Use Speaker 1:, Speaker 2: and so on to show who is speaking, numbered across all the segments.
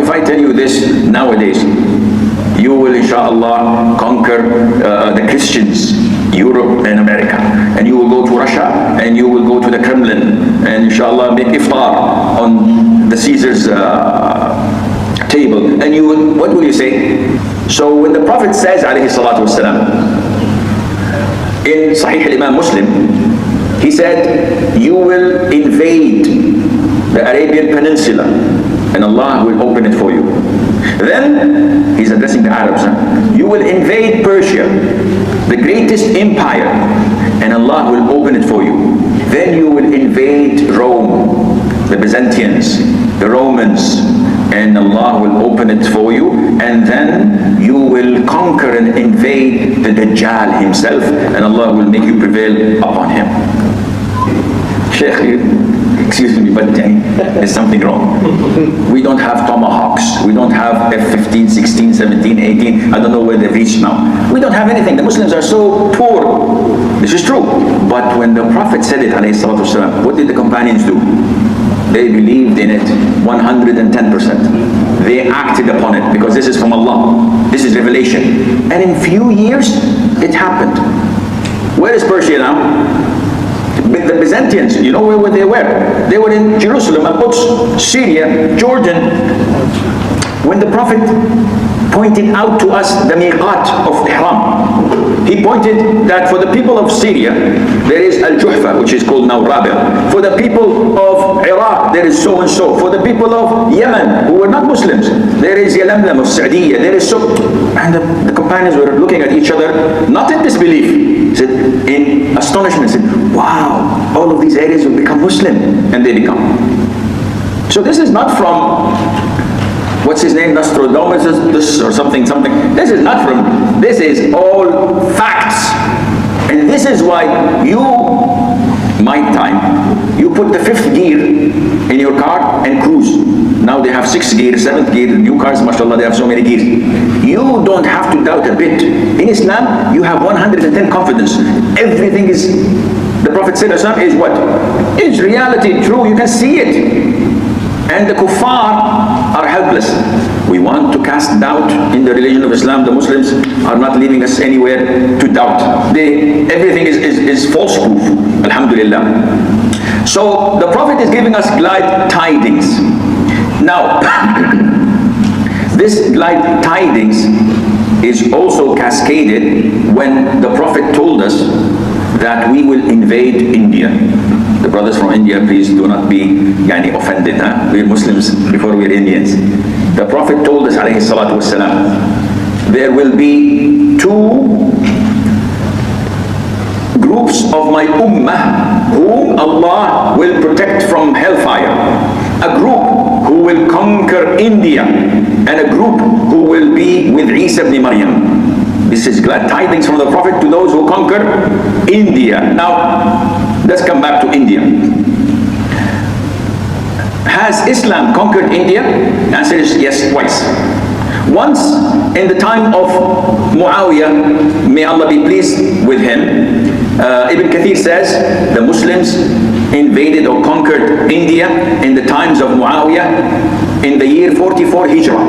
Speaker 1: if I tell you this nowadays, you will inshallah conquer the Christians, Europe and America, and you will go to Russia, and you will go to the Kremlin, and inshallah make iftar on the Caesar's table, and you will, what will you say? So when the Prophet says, alayhi salatu wasalam, in Sahih al-Imam Muslim, he said, you will invade the Arabian Peninsula, and Allah will open it for you. Then, he's addressing the Arabs, you will invade Persia, the greatest empire, and Allah will open it for you. Then you will invade Rome, the Byzantines, the Romans, and Allah will open it for you, and then you will conquer and invade the Dajjal himself, and Allah will make you prevail upon him. Sheikh, excuse me, but there's something wrong. We don't have tomahawks, we don't have F-15, 16, 17, 18, I don't know where they've reached now. We don't have anything. The Muslims are so poor. This is true. But when the Prophet said it, alayhi salatu wasalam, what did the companions do? They believed in it 110%. They acted upon it because this is from Allah. This is revelation. And in few years, it happened. Where is Persia now? The Byzantines, you know where they were? They were in Jerusalem, Al-Quds, Syria, Jordan. When the Prophet pointed out to us the miqat of Ihram, he pointed that for the people of Syria, there is Al-Juhfa, which is called now Rabi'. For the people of Iraq, there is so and so. For the people of Yemen, who were not Muslims, there is Yalamlam of Saudiya, there is so. And the companions were looking at each other, not in disbelief, said, in astonishment, said, wow, all of these areas will become Muslim, and they become. So this is not from, what's his name, Nostradamus or something. This is not from, this is all facts. And this is why you, my time, you put the 5th gear in your car and cruise. Now they have 6th gear, 7th gear, new cars, mashallah, they have so many gears. You don't have to doubt a bit. In Islam, you have 110 confidence. Everything is, the Prophet said, is what? Is reality true, you can see it. And the kuffar are helpless. We want to cast doubt in the religion of Islam. The Muslims are not leaving us anywhere to doubt. Everything is false proof, alhamdulillah. So the Prophet is giving us glad tidings. Now, this glad tidings is also cascaded when the Prophet told us that we will invade India. The brothers from India, please do not be offended. We're Muslims before we're Indians. The Prophet told us, alayhi salatu wasalam, there will be 2 groups of my ummah whom Allah will protect from hellfire. A group who will conquer India, and a group who will be with Isa ibn Maryam. This is glad tidings from the Prophet to those who conquer India. Now, let's come back to India. Has Islam conquered India? The answer is yes, twice. Once in the time of Muawiyah, may Allah be pleased with him, Ibn Kathir says the Muslims invaded or conquered India in the times of Muawiyah in the year 44 Hijrah.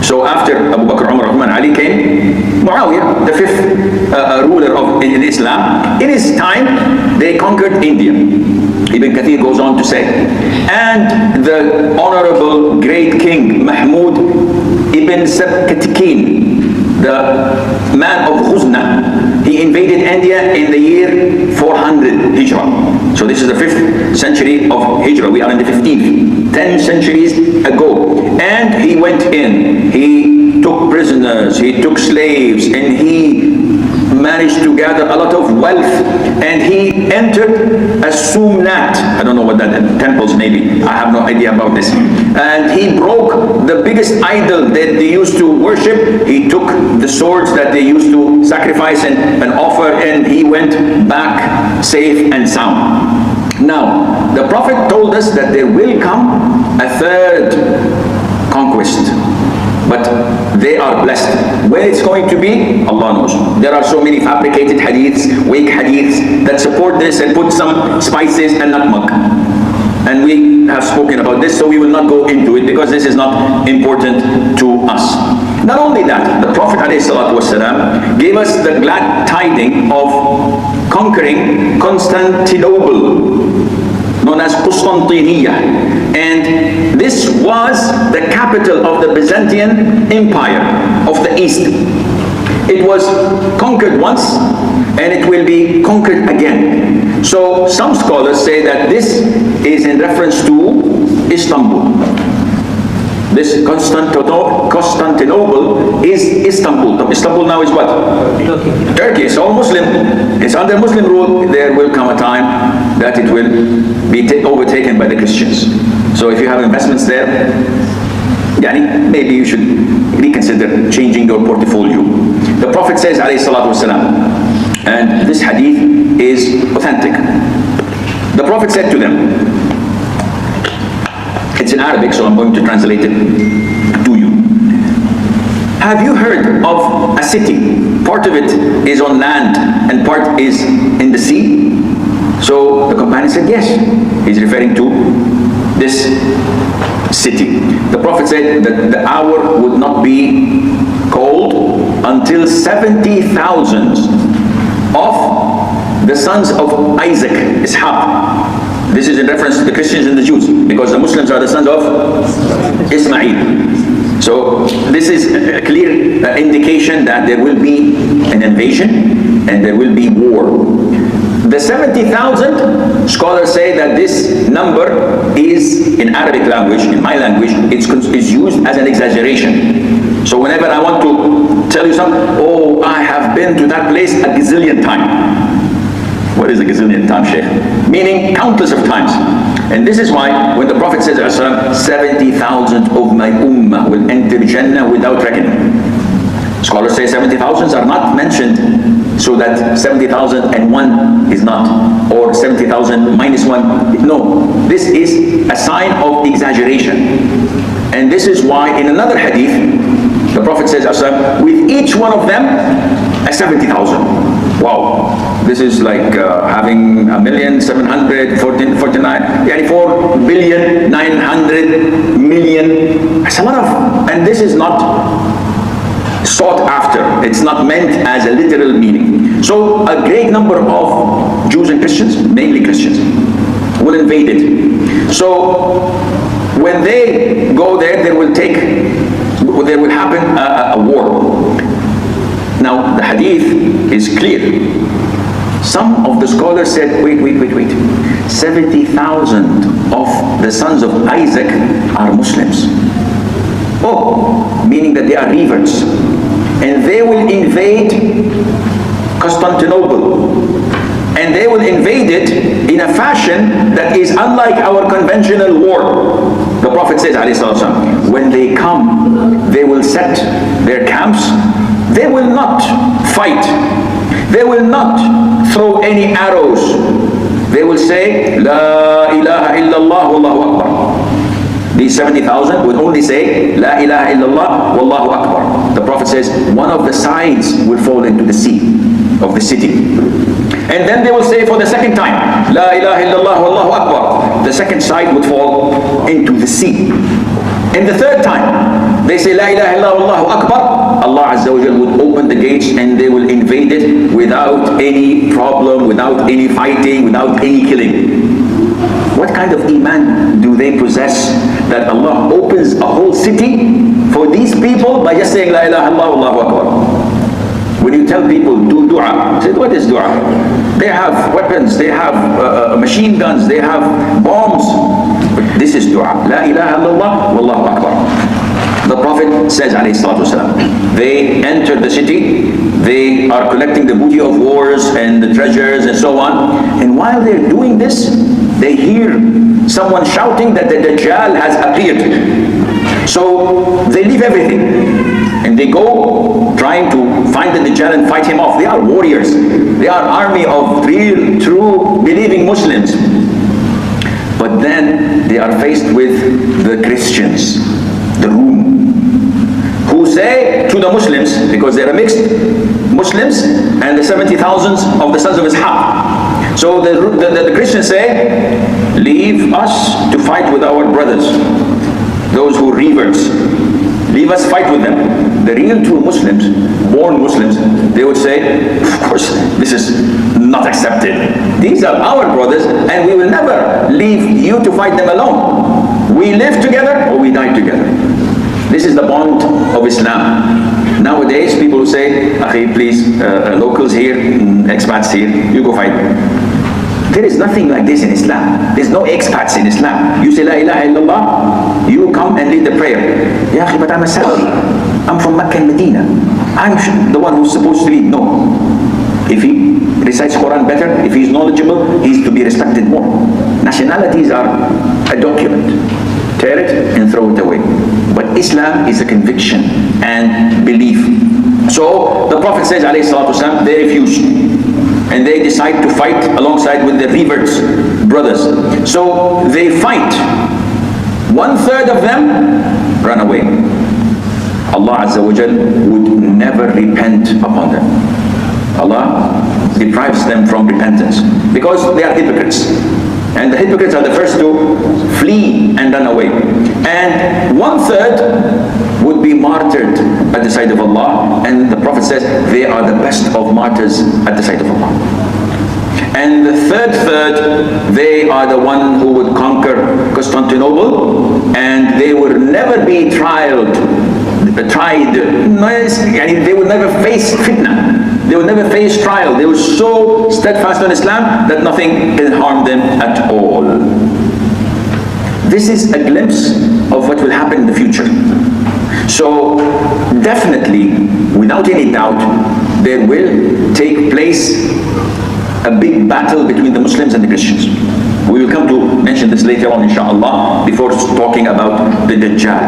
Speaker 1: So after Abu Bakr, Umar, Uthman, Ali came Muawiyah, the 5th ruler in Islam. In his time, they conquered India. Ibn Kathir goes on to say, and the honorable great king Mahmud ibn Sabkatikin, the man of Ghuzna, he invaded India in the year 400 Hijrah. So this is the 5th century of Hijrah. We are in the 15th, 10 centuries ago. And he went in, he took prisoners, he took slaves, and he managed to gather a lot of wealth, and he entered a Sumnat. I don't know what that is, temples maybe, I have no idea about this. And he broke the biggest idol that they used to worship. He took the swords that they used to sacrifice and offer, and he went back safe and sound. Now, the Prophet told us that there will come a 3rd conquest, but they are blessed. Where it's going to be, Allah knows. There are so many fabricated hadiths, weak hadiths that support this and put some spices and nutmeg. And we have spoken about this, so we will not go into it because this is not important to us. Not only that, the Prophet ﷺ gave us the glad tidings of conquering Constantinople, known as Constantinople. And this was the capital of the Byzantine Empire of the East. It was conquered once and it will be conquered again. So some scholars say that this is in reference to Istanbul. This Constantinople is Istanbul. Istanbul now is what? Turkey. It's all Muslim. It's under Muslim rule. There will come a time that it will be overtaken by the Christians. So if you have investments there, maybe you should reconsider changing your portfolio. The Prophet says, alayhi salatu wasalam, and this hadith is authentic. The Prophet said to them, it's in Arabic, so I'm going to translate it to you. Have you heard of a city? Part of it is on land and part is in the sea. So the companion said, yes. He's referring to this city. The Prophet said that the hour would not be cold until 70,000 of the sons of Isaac, Ishaq. This is in reference to the Christians and the Jews, because the Muslims are the sons of Ismail. So this is a clear indication that there will be an invasion and there will be war. The 70,000, scholars say that this number is, in Arabic language, in my language, it's used as an exaggeration. So whenever I want to tell you something, oh, I have been to that place a gazillion times. What is a gazillion times, Sheikh? Meaning countless of times. And this is why when the Prophet says, 70,000 of my ummah will enter Jannah without reckoning. Scholars say 70,000 are not mentioned so that 70,001 is not, or 70,000 minus 1. No, this is a sign of exaggeration. And this is why in another hadith, the Prophet says, with each one of them, a 70,000. Wow, this is like having 1,749,900,000. It's a lot of, and this is not sought after. It's not meant as a literal meaning. So a great number of Jews and Christians, mainly Christians, will invade it. So when they go there, there will happen a war. Now the hadith is clear. Some of the scholars said, wait. 70,000 of the sons of Isaac are Muslims. Oh, meaning that they are reverts. And they will invade Constantinople. And they will invade it in a fashion that is unlike our conventional war. The Prophet says, when they come, they will set their camps. They will not fight. They will not throw any arrows. They will say, La ilaha illallah wallahu akbar. These 70,000 would only say, La ilaha illallah wallahu akbar. The Prophet says, one of the sides will fall into the sea of the city. And then they will say for the second time, La ilaha illallah wallahu akbar. The second side would fall into the sea. And the third time, they say, La ilaha illallah wallahu akbar. Allah Azza wa Jal would open the gates and they will invade it without any problem, without any fighting, without any killing. What kind of iman do they possess that Allah opens a whole city for these people by just saying La ilaha illallah wallahu akbar? When you tell people do dua, say, what is dua? They have weapons, they have machine guns, they have bombs. But this is dua. La ilaha illallah wallahu akbar. The Prophet says, alayhi salatu wasalam, they entered the city, they are collecting the booty of wars and the treasures and so on. And while they're doing this, they hear someone shouting that the Dajjal has appeared. So they leave everything and they go trying to find the Dajjal and fight him off. They are warriors. They are army of real, true, believing Muslims. But then they are faced with the Christians, the Rum, who say to the Muslims, because they are mixed Muslims and the 70,000 of the sons of Ishaq, So the Christians say, leave us to fight with our brothers, those who are reverts. Leave us fight with them. The real true Muslims, born Muslims, they would say, of course, this is not accepted. These are our brothers, and we will never leave you to fight them alone. We live together or we die together. This is the bond of Islam. Nowadays, people will say, "Akhi, please, locals here, expats here, you go fight." There is nothing like this in Islam. There's no expats in Islam. You say La ilaha illallah, you come and lead the prayer. Ya akhi, but I'm a Saudi. I'm from Mecca and Medina. I'm the one who's supposed to lead. No. If he recites Quran better, if he's knowledgeable, he's to be respected more. Nationalities are a document. Tear it and throw it away. But Islam is a conviction and belief. So the Prophet says, alayhi salatu wasalam, they refused. And they decide to fight alongside with the reverts, brothers. So they fight. 1/3 of them run away. Allah Azza wa Jal would never repent upon them. Allah deprives them from repentance because they are hypocrites. And the hypocrites are the first to flee and run away. And 1/3 would be martyred at the side of Allah. And the Prophet says they are the best of martyrs at the side of Allah. And the third, they are the one who would conquer Constantinople, and they would never be tried. They would never face fitna. They would never face trial. They were so steadfast on Islam that nothing can harm them at all. This is a glimpse of what will happen in the future. So definitely, without any doubt, there will take place a big battle between the Muslims and the Christians. We will come to mention this later on, inshallah, before talking about the Dajjal.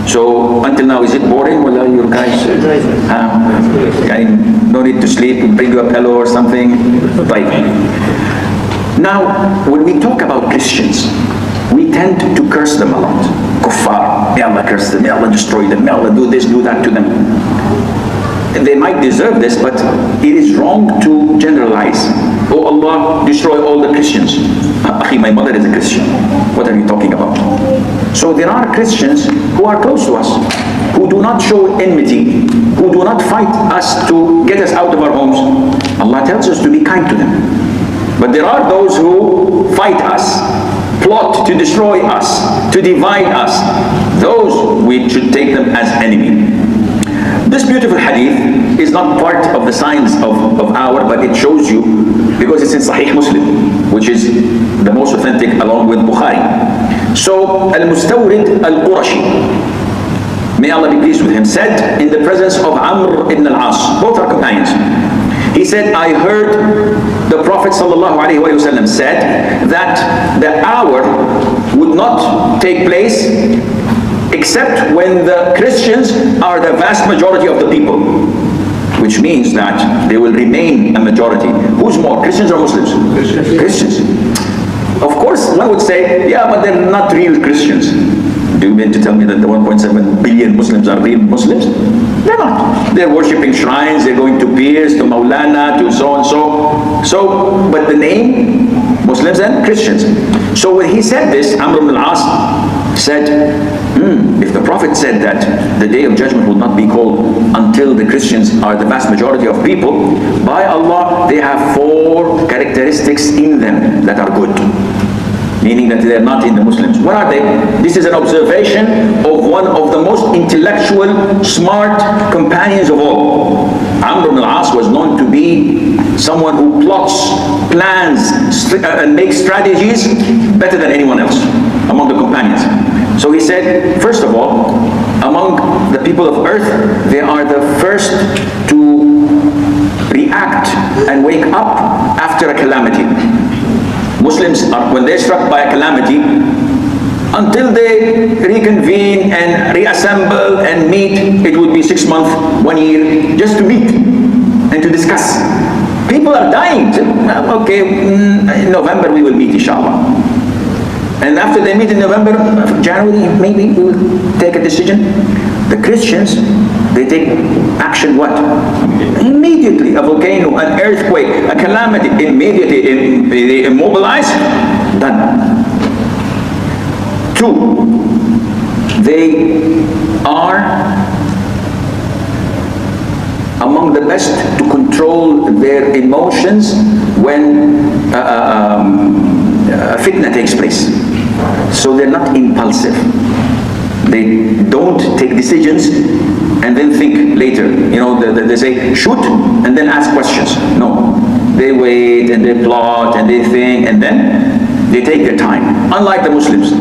Speaker 1: So until now, is it boring? Well, you guys, no need to sleep, bring you a pillow or something. Right. Now, when we talk about Christians, we tend to curse them a lot. Kuffar, may Allah curse them, may Allah destroy them, may Allah do this, do that to them. They might deserve this, but it is wrong to generalize. Oh Allah, destroy all the Christians. Akhi, my mother is a Christian. What are you talking about? So there are Christians who are close to us, who do not show enmity, who do not fight us to get us out of our homes. Allah tells us to be kind to them. But there are those who fight us, plot to destroy us, to divide us. Those we should take them as enemy. This beautiful hadith is not part of the signs of our, but it shows you, because it's in Sahih Muslim, which is the most authentic along with Bukhari. So, Al-Mustawrid Al-Qurashi, may Allah be pleased with him, said in the presence of Amr ibn al-As, both are companions. He said, I heard the Prophet ﷺ said that the hour would not take place except when the Christians are the vast majority of the people, which means that they will remain a majority. Who's more, Christians or Muslims? Christians. Of course, one would say, yeah, but they're not real Christians. Do you mean to tell me that the 1.7 billion Muslims are real Muslims? They're not. They're worshipping shrines, they're going to pirs, to Maulana, to so and so. So, but the name, Muslims and Christians. So when he said this, Amr ibn al-As said, if the Prophet said that the day of judgment will not be called until the Christians are the vast majority of people, by Allah, they have 4 characteristics in them that are good. Meaning that they are not in the Muslims. What are they? This is an observation of one of the most intellectual, smart companions of all. Amr ibn al-As was known to be someone who plots, plans, and makes strategies better than anyone else among the companions. So he said, first of all, among the people of earth, they are the first to react and wake up after a calamity. Muslims are, when they're struck by a calamity, until they reconvene and reassemble and meet, it would be 6 months, 1 year, just to meet and to discuss. People are dying. Okay, in November we will meet, inshallah. And after they meet in November, January, maybe we will take a decision. The Christians, they take action what? Immediately. A volcano, an earthquake, a calamity, immediately they immobilize, done. 2, they are among the best to control their emotions when a fitna takes place. So they're not impulsive. They don't take decisions and then think later. You know, they say shoot and then ask questions. No, they wait and they plot and they think and then they take their time. Unlike the Muslims.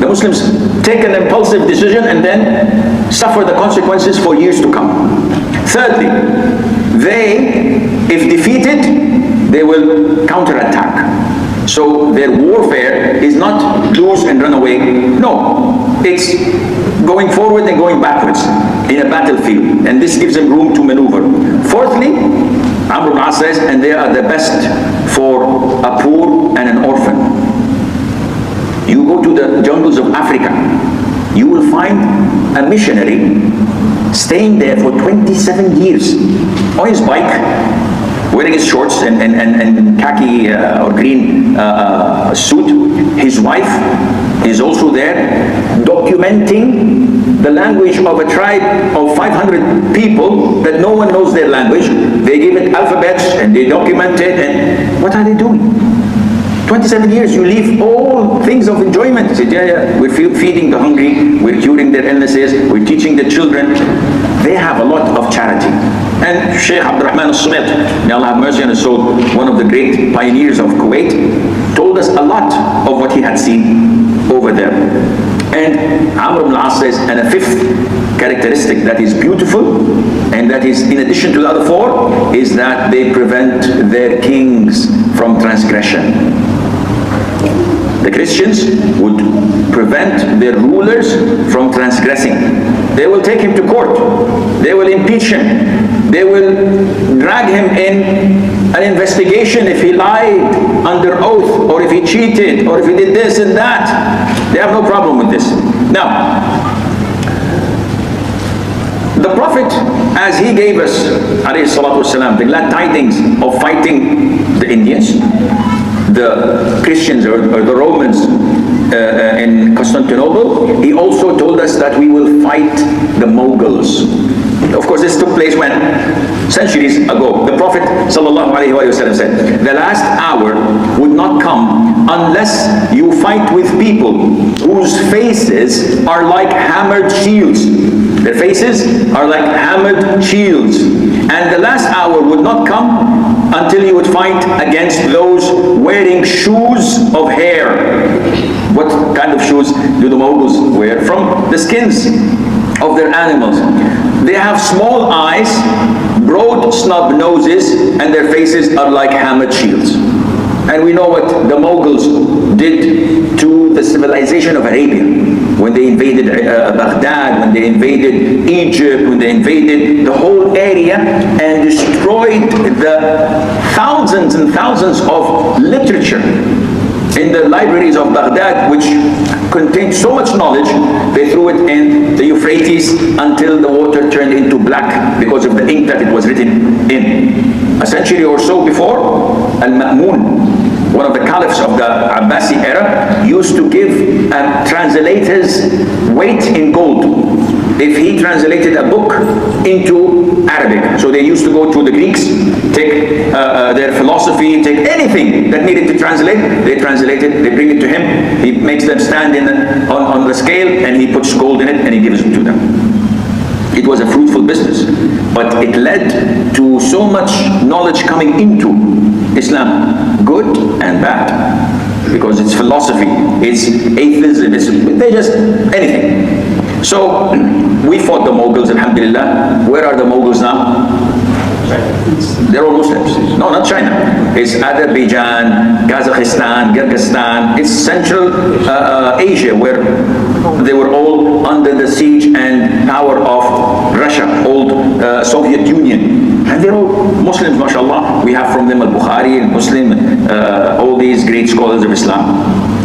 Speaker 1: The Muslims take an impulsive decision and then suffer the consequences for years to come. Thirdly, they, if defeated, they will counterattack. So their warfare is not lose and run away. No, it's going forward and going backwards in a battlefield. And this gives them room to maneuver. Fourthly, Amr ibn As says, and they are the best for a poor and an orphan. You go to the jungles of Africa, you will find a missionary staying there for 27 years on his bike, wearing his shorts and khaki or green suit. His wife is also there, documenting the language of a tribe of 500 people that no one knows their language. They give it alphabets and they document it. And what are they doing? 27 years, you leave all things of enjoyment. You say, yeah, we're feeding the hungry, we're curing their illnesses, we're teaching the children. They have a lot of charity. And Sheikh Abdurrahman Al-Sumit, may Allah have mercy on his soul, one of the great pioneers of Kuwait, told us a lot of what he had seen over there. And Amr ibn As says, and a fifth characteristic that is beautiful, and that is in addition to the other 4, is that they prevent their kings from transgression. The Christians would prevent their rulers from transgressing. They will take him to court. They will impeach him. They will drag him in an investigation if he lied under oath, or if he cheated, or if he did this and that. They have no problem with this. Now, the Prophet, as he gave us, alayhi salatu wasalam, the glad tidings of fighting the Indians, the Christians or the Romans in Constantinople, he also told us that we will fight the Mughals. Of course, this took place when? Centuries ago. The Prophet ﷺ said, the last hour would not come unless you fight with people whose faces are like hammered shields. Their faces are like hammered shields. And the last hour would not come until you would fight against those wearing shoes of hair. What kind of shoes do the Mongols wear? From the skins of their animals. They have small eyes, broad snub noses, and their faces are like hammered shields. And we know what the Mongols did to the civilization of Arabia. When they invaded Baghdad, when they invaded Egypt, when they invaded the whole area and destroyed the thousands and thousands of literature in the libraries of Baghdad, which contained so much knowledge, they threw it in the Euphrates until the water turned into black because of the ink that it was written in. A century or so before, Al-Ma'mun, one of the caliphs of the Abbasi era, used to give a translator's weight in gold if he translated a book into Arabic. So they used to go to the Greeks, take their philosophy, take anything that needed to translate, they translate it, they bring it to him, he makes them stand on the scale, and he puts gold in it and he gives it to them. It was a fruitful business, but it led to so much knowledge coming into Islam, good and bad, because it's philosophy, it's atheism, they're just anything. So we fought the Mughals, alhamdulillah. Where are the Mughals now? They're all Muslims. No, not China. It's Azerbaijan, Kazakhstan, Kyrgyzstan. It's Central Asia, where they were all under the siege and power of Russia, old Soviet Union. And they're all Muslims, mashallah. We have from them Al-Bukhari, Muslim, all these great scholars of Islam.